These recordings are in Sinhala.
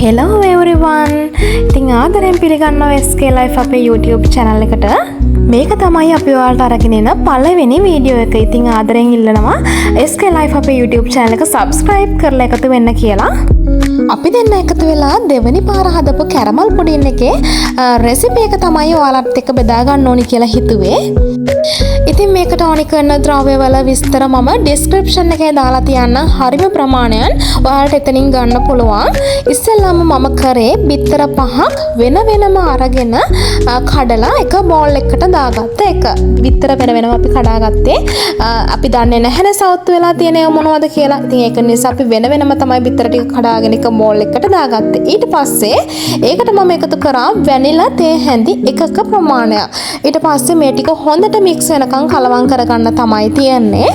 Hello everyone. ඉතින් ආදරෙන් පිළිගන්නවා SK Life අපේ YouTube channel එකට. මේක තමයි අපි ඔයාලට අරගෙන එන පළවෙනි වීඩියෝ එක. ඉතින් ආදරෙන් ඉල්ලනවා SK Life අපේ YouTube channel එක subscribe කරලා එකතු වෙන්න කියලා. අපි දෙන්න එකතු වෙලා දෙවෙනි පාර හදපු කැරමල් පුඩින් එකේ රෙසිපි එක තමයි ඔයාලත් එක්ක බෙදා ගන්න ඕනි කියලා හිතුවේ. ඉතින් මේකට ඕනි කරන ද්‍රව්‍යවල විස්තර මම description එකේ දාලා තියන්න හරිම ප්‍රමාණයන් ඔයාලට එතනින් ගන්න පුළුවන්. ඉස්සෙල්ලාම මම කරේ බිත්තර පහක් වෙන වෙනම අරගෙන කඩලා එක බෝල් එකකට දාගත්ත එක. බිත්තර වෙන වෙනම අපි කඩාගත්තේ. අපි දන්නේ නැහැනේ සවුත් වෙලා තියෙන ඒවා මොනවද කියලා. ඉතින් ඒක නිසා අපි වෙන වෙනම තමයි බිත්තර ටික කඩාගෙන එක බෝල් එකකට දාගත්තේ. ඊට පස්සේ ඒකට මම එකතු කරා වැනිලා තේ හැඳි එකක ප්‍රමාණයක්. ඊට පස්සේ මේ ටික හොඳට මික්ස් වෙනකන් කලවම් කරගන්න තමයි තියෙන්නේ.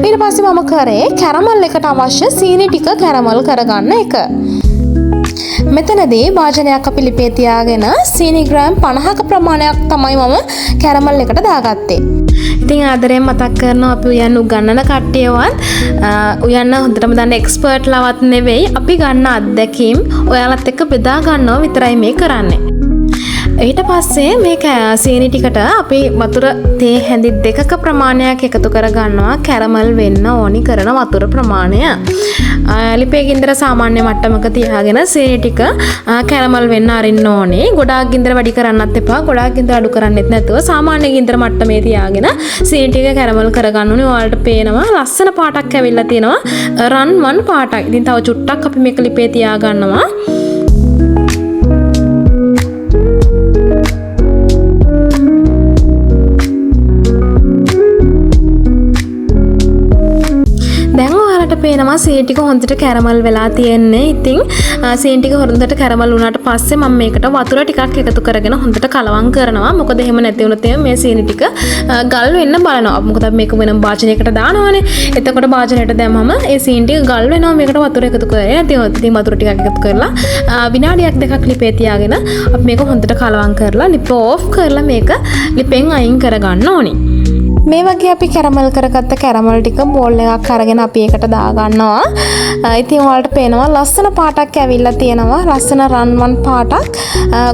ඊට පස්සේ මම කරේ කැරමල් එකට අවශ්‍ය සීනි ටික කැරමල් කරගන්න එක. මෙතනදී වාජනයක් අපි ලිපේ තියාගෙන සීනි ග්‍රෑම් 50ක ප්‍රමාණයක් තමයි මම කැරමල් එකට දාගත්තේ. ඉතින් ආදරයෙන් මතක් කරනවා අපි උයන් උගන්නන කට්ටියවත් උයන්න හොඳටම දන්න එක්ස්පර්ට්ලාවත් නෙවෙයි අපි ගන්න අත්දැකීම් ඔයාලත් එක්ක බෙදා ගන්නව විතරයි මේ කරන්නේ. ඊට පස්සේ මේ සීනි ටිකට අපි වතුර තේ හැඳි දෙකක ප්‍රමාණයක් එකතු කර ගන්නවා කැරමල් වෙන්න ඕනි කරන වතුර ප්‍රමාණය. ලිපේ ගින්දර සාමාන්‍ය මට්ටමක තියාගෙන සීනි ටික කැරමල් වෙන්න අරින්න ඕනේ. ගොඩාක් ගින්දර වැඩි කරන්නත් එපා. ගොඩාක් ගින්දර අඩු කරන්නෙත් නැතුව සාමාන්‍ය ගින්දර මට්ටමේ තියාගෙන සීනි ටික කැරමල් කරගන්න ඕනේ. ඔයාලට පේනවා ලස්සන පාටක් ඇවිල්ලා තියෙනවා. රන් වන් පාටක්. ඉතින් තව චුට්ටක් අපි මේක ලිපේ තියා ගන්නවා. පේනවා සීනි ටික හොඳට කැරමල් වෙලා තියෙන්නේ. ඉතින් සීනි ටික හොඳට කැරමල් වුණාට පස්සේ මම මේකට වතුර ටිකක් එකතු කරගෙන හොඳට කලවම් කරනවා. මොකද එහෙම නැති වුණොත් මේ සීනි ටික ගල් වෙන්න බලනවා. මොකද මේක වෙනම භාජනයකට දානවානේ. එතකොට භාජනයට දැම්මම ඒ සීනි ටික ගල් වෙනවා. මේකට වතුර එකතු කරේ. ඉතින් වතුර ටිකක් එකතු කරලා විනාඩියක් දෙකක් ලිපේ තියාගෙන අපි මේක හොඳට කලවම් කරලා ලිප ඕෆ් කරලා මේක ලිපෙන් අයින් කරගන්න ඕනේ. මේ වගේ අපි කැරමල් කරගත්ත කැරමල් ටික බෝල් එකක් අරගෙන අපි ඒකට දාගන්නවා. ඉතින් ඔයාලට පේනවා ලස්සන පාටක් ඇවිල්ලා තියෙනවා. ලස්සන රන්වන් පාටක්.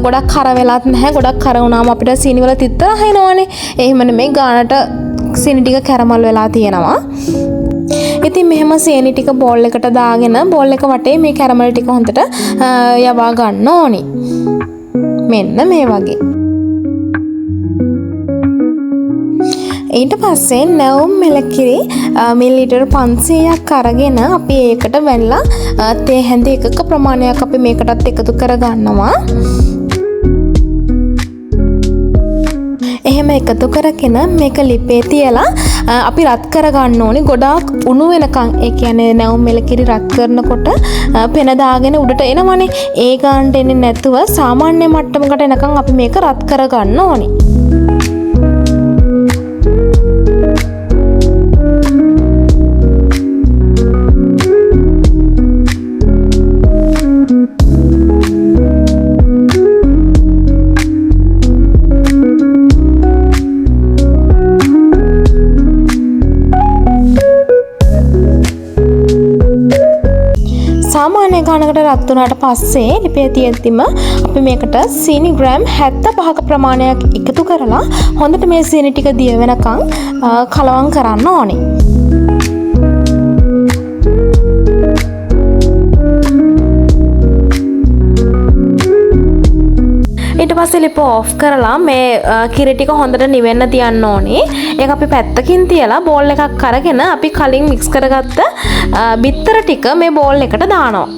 ගොඩක් කර වෙලත් නැහැ. ගොඩක් කර වුණාම අපිට සීනි වල තිත්ත රහිනවනේ. එහෙම නෙමෙයි ගානට සීනි ටික කැරමල් වෙලා තියෙනවා. ඉතින් මෙහෙම සීනි ටික බෝල් එකට දාගෙන බෝල් එක වටේ මේ කැරමල් ටික හොඳට යවා ගන්න ඕනි. මෙන්න මේ වගේ. ඊට පස්සේ නැවුම් මෙලකිරි මිලිලිටර් 500ක් අරගෙන අපි ඒකට වැනිලා තේ හැඳි එකක ප්‍රමාණයක් අපි මේකටත් එකතු කරගන්නවා. එහෙම එකතු කරගෙන මේක ලිපේ තියලා අපි රත් කරගන්න ඕනේ. ගොඩාක් උණු වෙනකන් ඒ කියන්නේ නැවුම් මෙලකිරි රත් කරනකොට පෙන දාගෙන උඩට එනවනේ. ඒ ගානට එන්නේ නැතුව සාමාන්‍ය මට්ටමකට එනකන් අපි මේක රත් කරගන්න ඕනේ. සාමාන්‍ය ගානකට රත් වුණාට පස්සේ ලිපේ තියෙද්දිම අපි මේකට සීනි ග්‍රෑම් 75ක ප්‍රමාණයක් එකතු කරලා හොඳට මේ සීනි ටික දිය වෙනකන් කලවම් කරන්න ඕනේ. ඊට පස්සේ ලිප ඕෆ් කරලා මේ කිරි ටික හොඳට නිවෙන්න තියන්න ඕනේ. ඒක අපි පැත්තකින් තියලා බෝල් එකක් අරගෙන අපි කලින් මික්ස් කරගත්ත බිත්තර ටික මේ බෝල් එකට දානවා.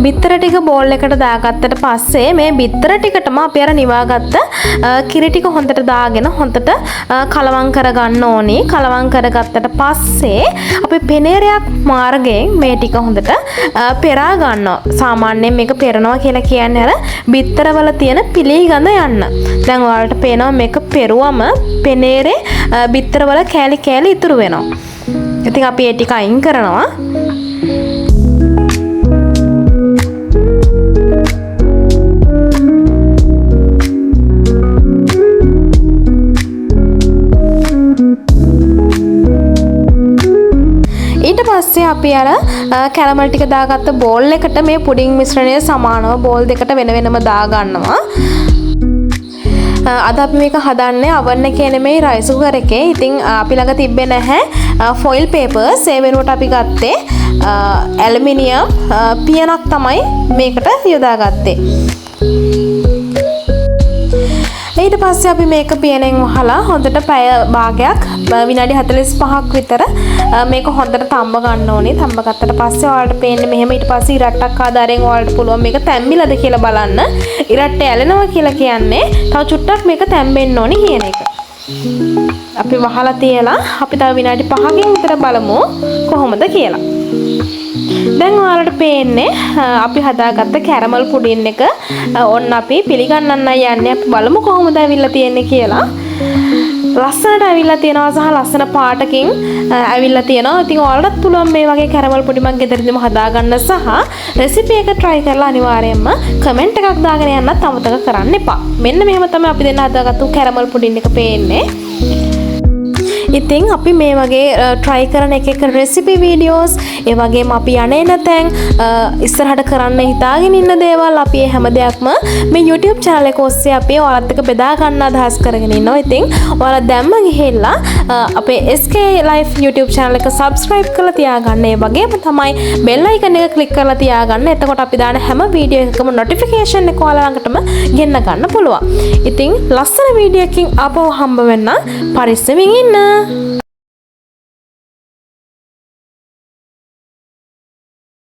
බිත්තර ටික බෝල් එකට දාගත්තට පස්සේ මේ බිත්තර ටිකටම අපි අර නිවාගත්ත කිරි ටික හොඳට දාගෙන හොඳට කලවම් කරගන්න ඕනේ. කලවම් කරගත්තට පස්සේ අපි පෙනේරයක් මාර්ගයෙන් මේ ටික හොඳට පෙරා ගන්නවා. සාමාන්‍යයෙන් මේක පෙරනවා කියලා කියන්නේ අර බිත්තරවල තියෙන පිලී ගඳ යන්න. දැන් ඔයාලට පේනවා මේක පෙරුවම පෙනේරේ බිත්තරවල කෑලි කෑලි ඉතුරු වෙනවා. ඉතින් අපි ඒ ටික අයින් කරනවා. ඊට පස්සේ අපි අර කැරමල් ටික දාගත්ත බෝල් එකට මේ පුඩින් මිශ්‍රණය සමානව බෝල් දෙකට වෙන වෙනම දාගන්නවා. අද අපි මේක හදන්නේ oven එකේ නෙමෙයි rice cooker එකේ. ඉතින් අපි ළඟ තිබ්බේ නැහැ foil papers. ඒ වෙනුවට අපි ගත්තේ ඇලුමිනියම් පියනක් තමයි මේකට යොදාගත්තේ. ඊට පස්සේ අපි මේක පියනෙන් වහලා හොඳට පැය භාගයක් විනාඩි 45ක් විතර මේක හොඳට තම්බ ගන්න ඕනේ. තම්බ ගත්තට පස්සේ ඔයාලට පේන්නේ මෙහෙම. ඊට පස්සේ ඉරට්ටක් ආධාරයෙන් ඔයාලට පුළුවන් මේක තැම්බිලාද කියලා බලන්න. ඉරට්ට ඇලෙනවා කියලා කියන්නේ තව චුට්ටක් මේක තැම්බෙන්න ඕනේ කියන එක. අපි වහලා තියලා අපි තව විනාඩි 5කින් විතර බලමු කොහොමද කියලා. දැන් ඔයාලට පේන්නේ අපි හදාගත්ත කැරමල් පුඩින් එක ඔන්න අපි පිළිගන්නන්න යන්නේ. අපි බලමු කොහොමද ඇවිල්ලා තියෙන්නේ කියලා. ලස්සනට ඇවිල්ලා තියෙනවා සහ ලස්සන පාටකින් ඇවිල්ලා තියෙනවා. ඉතින් ඔයාලටත් පුළුවන් මේ වගේ කැරමල් පුඩි මක් ගෙදරදීම හදාගන්න සහ රෙසිපි එක try කරලා අනිවාර්යයෙන්ම කමෙන්ට් එකක් දාගෙන යන්නත් අමතක කරන්න එපා. මෙන්න මෙහෙම තමයි අපි දෙන්න හදාගත්තු කැරමල් පුඩින් එක පේන්නේ. ඉතින් අපි මේ වගේ try කරන එක රෙසිපි වීඩියෝස් ඒ වගේම අපි යන්නේ නැතෙන් ඉස්සරහට කරන්න හිතාගෙන ඉන්න දේවල් අපි හැම දෙයක්ම මේ YouTube channel එක ඔස්සේ අපි ඔයාලත් එක්ක බෙදා ගන්න අදහස් කරගෙන ඉන්නවා. ඉතින් ඔයාලා දැම්ම ගිහිල්ලා අපේ SK Life YouTube channel එක subscribe කරලා තියාගන්න. ඒ වගේම තමයි bell icon එක click කරලා තියාගන්න. එතකොට අපි දාන හැම වීඩියෝ එකකම notification එක ඔයාලා ළඟටම ගෙන්න ගන්න පුළුවන්. ඉතින් ලස්සන වීඩියෝ එකකින් ආපහු හම්බ වෙන්න පරිස්සමින් ඉන්න.